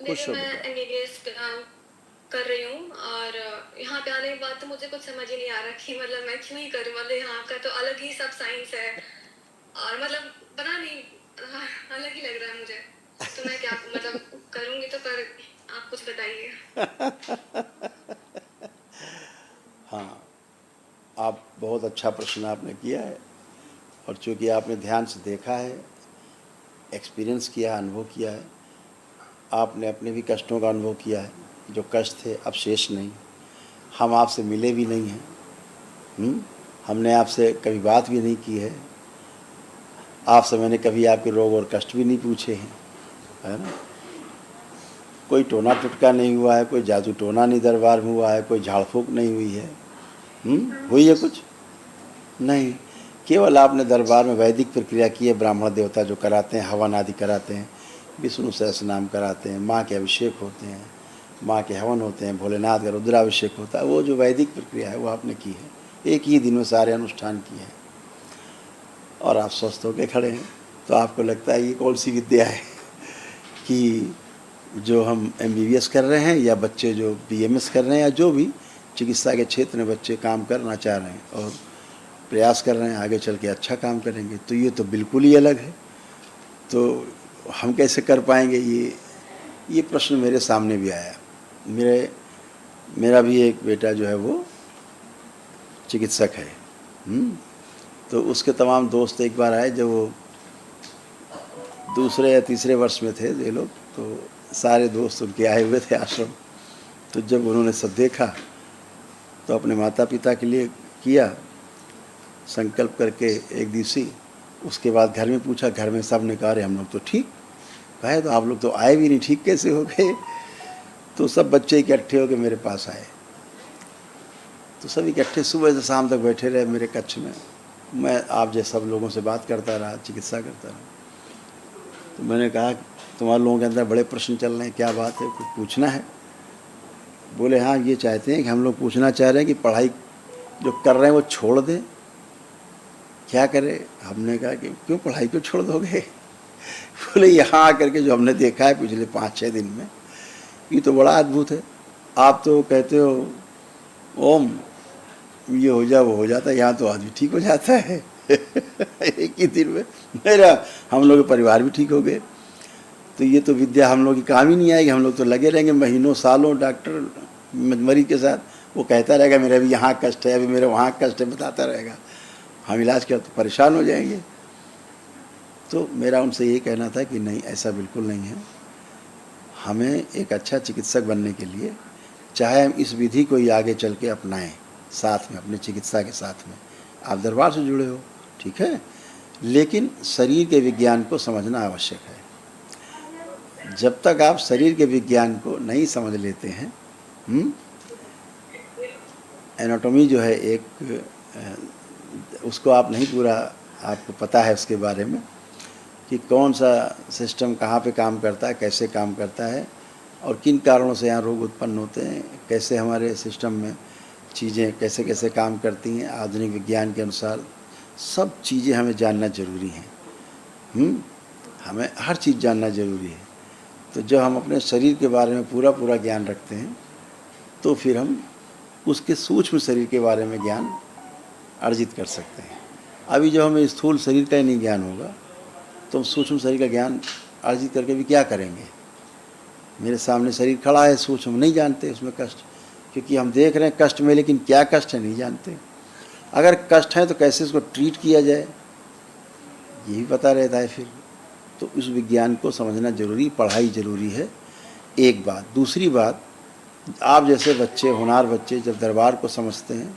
देखिए, खुश हो मैं बेटा। एमबीबीएस कर रही हूँ और यहाँ पे आने के बाद तो मुझे कुछ समझ ही नहीं आ रहा कि मतलब मैं क्यों ही करूँ। मतलब यहाँ का तो अलग ही सब साइंस है और मतलब पता नहीं, अलग ही लग रहा है मुझे। तो मैं क्या मतलब करूँगी तो, पर आप कुछ बताइए। हाँ, आप बहुत अच्छा प्रश्न आपने किया है। और चूँकि आपने ध्यान से देखा है, एक्सपीरियंस किया, अनुभव किया है, आपने अपने भी कष्टों का अनुभव किया है। जो कष्ट थे अब शेष नहीं। हम आपसे मिले भी नहीं हैं, हमने आपसे कभी बात भी नहीं की है, आपसे मैंने कभी आपके रोग और कष्ट भी नहीं पूछे हैं, है ना। कोई टोना टुटका नहीं हुआ है, कोई जादू टोना नहीं दरबार में हुआ है, कोई झाड़ फूक नहीं हुई है। हुई है कुछ नहीं। केवल आपने दरबार में वैदिक प्रक्रिया की है, ब्राह्मण देवता जो कराते हैं, हवन आदि कराते हैं, विष्णु सहस्त्र नाम कराते हैं, माँ के अभिषेक होते हैं, माँ के हवन होते हैं, भोलेनाथ का रुद्राभिषेक होता है, वो जो वैदिक प्रक्रिया है वो आपने की है। एक ही दिन में सारे अनुष्ठान किए हैं और आप स्वस्थ होकर खड़े हैं। तो आपको लगता है ये कौन सी विद्या है कि जो हम एमबीबीएस कर रहे हैं, या बच्चे जो बीएमएस कर रहे हैं, या जो भी चिकित्सा के क्षेत्र में बच्चे काम करना चाह रहे हैं और प्रयास कर रहे हैं आगे चल के अच्छा काम करेंगे, तो ये तो बिल्कुल ही अलग है। तो हम कैसे कर पाएंगे, ये प्रश्न मेरे सामने भी आया। मेरा भी एक बेटा जो है वो चिकित्सक है। तो उसके तमाम दोस्त एक बार आए, जब वो दूसरे या तीसरे वर्ष में थे ये लोग, तो सारे दोस्त उनके आए हुए थे आश्रम। तो जब उन्होंने सब देखा तो अपने माता पिता के लिए किया संकल्प करके एक दिवसीय। उसके बाद घर में पूछा, घर में सब ने कहा अरे हम लोग तो ठीक। कहे तो आप लोग तो आए भी नहीं, ठीक कैसे हो गए। तो सब बच्चे इकट्ठे होकर मेरे पास आए। तो सब इकट्ठे सुबह से शाम तक बैठे रहे मेरे कक्ष में। मैं आप जैसे सब लोगों से बात करता रहा, चिकित्सा करता रहा। तो मैंने कहा तुम्हारे लोगों के अंदर बड़े प्रश्न चल रहे हैं, क्या बात है, कुछ पूछना है। बोले हाँ, ये चाहते हैं कि हम लोग पूछना चाह रहे हैं कि पढ़ाई जो कर रहे हैं वो छोड़ दें, क्या करें। हमने कहा कि क्यों पढ़ाई क्यों छोड़ दोगे। बोले यहाँ आकर के जो हमने देखा है पिछले 5-6 दिन में, ये तो बड़ा अद्भुत है। आप तो कहते हो ओम ये हो जा वो हो जाता है, यहाँ तो आदमी ठीक हो जाता है। एक ही दिन में मेरा हम लोग के परिवार भी ठीक हो गए। तो ये तो विद्या हम लोग की काम ही नहीं आएगी। हम लोग तो लगे रहेंगे महीनों सालों डॉक्टर मरीज के साथ। वो कहता रहेगा मेरा भी यहाँ कष्ट है, अभी मेरे वहाँ कष्ट है, बताता रहेगा। हम इलाज किया तो परेशान हो जाएंगे। तो मेरा उनसे यही कहना था कि नहीं, ऐसा बिल्कुल नहीं है। हमें एक अच्छा चिकित्सक बनने के लिए, चाहे हम इस विधि को ही आगे चल के अपनाएं साथ में, अपने चिकित्सा के साथ में, आप दरबार से जुड़े हो ठीक है, लेकिन शरीर के विज्ञान को समझना आवश्यक है। जब तक आप शरीर के विज्ञान को नहीं समझ लेते हैं, एनाटॉमी जो है एक, उसको आप नहीं पूरा आपको पता है उसके बारे में कि कौन सा सिस्टम कहाँ पे काम करता है, कैसे काम करता है, और किन कारणों से यहाँ रोग उत्पन्न होते हैं, कैसे हमारे सिस्टम में चीज़ें कैसे कैसे काम करती हैं आधुनिक विज्ञान के अनुसार, सब चीज़ें हमें जानना ज़रूरी हैं। हमें हर चीज़ जानना ज़रूरी है। तो जब हम अपने शरीर के बारे में पूरा पूरा ज्ञान रखते हैं, तो फिर हम उसके सूक्ष्म शरीर के बारे में ज्ञान अर्जित कर सकते हैं। अभी जब हमें स्थूल शरीर का ही नहीं ज्ञान होगा, तो हम सूक्ष्म शरीर का ज्ञान अर्जित करके भी क्या करेंगे। मेरे सामने शरीर खड़ा है, सूक्ष्म हम नहीं जानते उसमें कष्ट, क्योंकि हम देख रहे हैं कष्ट में, लेकिन क्या कष्ट है नहीं जानते। अगर कष्ट है तो कैसे उसको ट्रीट किया जाए, यही पता रहता है फिर। तो उस विज्ञान को समझना जरूरी, पढ़ाई जरूरी है, एक बात। दूसरी बात, आप जैसे बच्चे, होनहार बच्चे जब दरबार को समझते हैं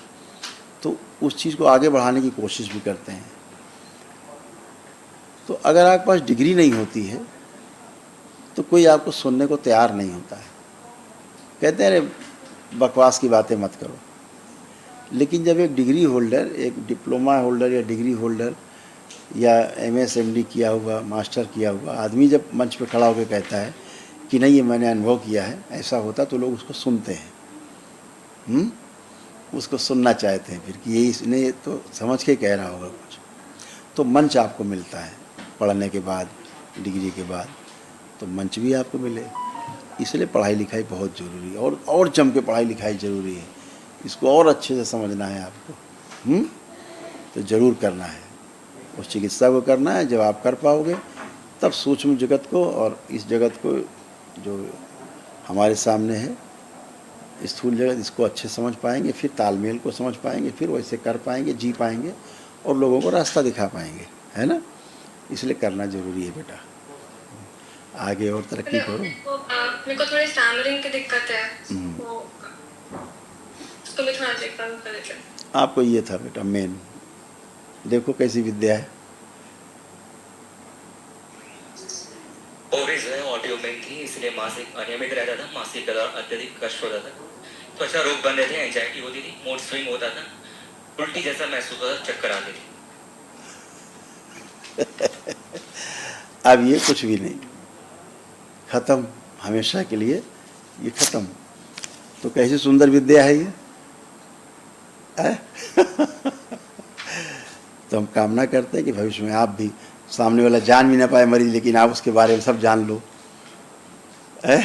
तो उस चीज़ को आगे बढ़ाने की कोशिश भी करते हैं। तो अगर आपके पास डिग्री नहीं होती है तो कोई आपको सुनने को तैयार नहीं होता है, कहते हैं अरे बकवास की बातें मत करो। लेकिन जब एक डिग्री होल्डर, एक डिप्लोमा होल्डर या डिग्री होल्डर या एमएस एमडी किया हुआ, मास्टर किया हुआ आदमी जब मंच पे खड़ा होकर कहता है कि नहीं ये मैंने अनुभव किया है, ऐसा होता, तो लोग उसको सुनते हैं। उसको सुनना चाहते हैं फिर कि ये इसने तो समझ के कह रहा होगा कुछ। तो मंच आपको मिलता है पढ़ने के बाद, डिग्री के बाद, तो मंच भी आपको मिले। इसलिए पढ़ाई लिखाई बहुत ज़रूरी है, और जम के पढ़ाई लिखाई ज़रूरी है। इसको और अच्छे से समझना है आपको, तो ज़रूर करना है। उस चिकित्सा को करना है, जब आप कर पाओगे तब सूक्ष्म जगत को और इस जगत को जो हमारे सामने है, स्थूल जगत, इसको अच्छे समझ पाएंगे, फिर तालमेल को समझ पाएंगे, फिर वैसे कर पाएंगे, जी पाएंगे और लोगों को रास्ता दिखा पाएंगे, है ना। इसलिए करना ज़रूरी है बेटा, आगे और तरक्की करो। मेरे को थोड़ी स्टैमरिंग की दिक्कत है, वो उसको मैं थोड़ा चेक कर लेते हैं। आपको ये था बेटा मेन, देखो कैसी विद्या है। ओवरीज है ऑडियो में थी, इसलिए मासिक अनियमित रहता था, मासिक का दौरान अत्यधिक कष्ट होता था, त्वचा रोग बन रहे थे, एंजाइटी होती थी, मूड स्विंग होता था, उल्टी जैसा महसूस होता था, चक्कर आते थे। अब ये कुछ भी नहीं, खत्म, हमेशा के लिए ये खत्म। तो कैसी सुंदर विद्या है ये है? तो हम कामना करते हैं कि भविष्य में आप भी, सामने वाला जान भी ना पाए मरीज, लेकिन आप उसके बारे में सब जान लो, है?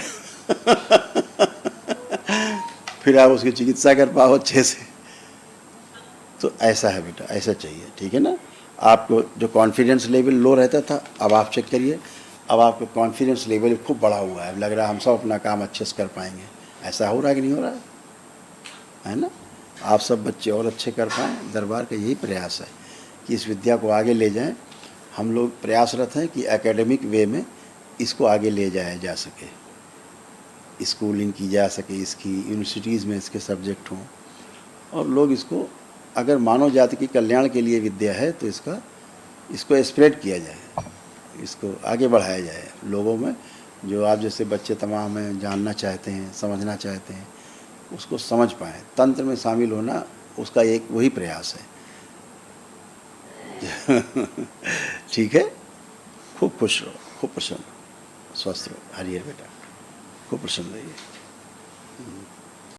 फिर आप उसकी चिकित्सा कर पाओ अच्छे से। तो ऐसा है बेटा, ऐसा चाहिए, ठीक है ना। आपको जो कॉन्फिडेंस लेवल लो रहता था, अब आप चेक करिए, अब आपका कॉन्फिडेंस लेवल खूब बढ़ा हुआ है, लग रहा है हम सब अपना काम अच्छे से कर पाएंगे। ऐसा हो रहा है कि नहीं हो रहा है ना। आप सब बच्चे और अच्छे कर पाएँ, दरबार का यही प्रयास है कि इस विद्या को आगे ले जाएं। हम लोग प्रयासरत हैं कि एकेडमिक वे में इसको आगे ले जाया जा सके, स्कूलिंग की जा सके, इसकी यूनिवर्सिटीज़ में इसके सब्जेक्ट हों, और लोग इसको, अगर मानव जाति के कल्याण के लिए विद्या है तो इसको स्प्रेड किया जाए, इसको आगे बढ़ाया जाए लोगों में। जो आप जैसे बच्चे तमाम हैं, जानना चाहते हैं, समझना चाहते हैं, उसको समझ पाएँ, तंत्र में शामिल होना उसका एक वही प्रयास है। ठीक है, खूब खुश रहो, खूब प्रसन्न, स्वस्थ रहो, हरियर बेटा, खूब प्रसन्न रहिए।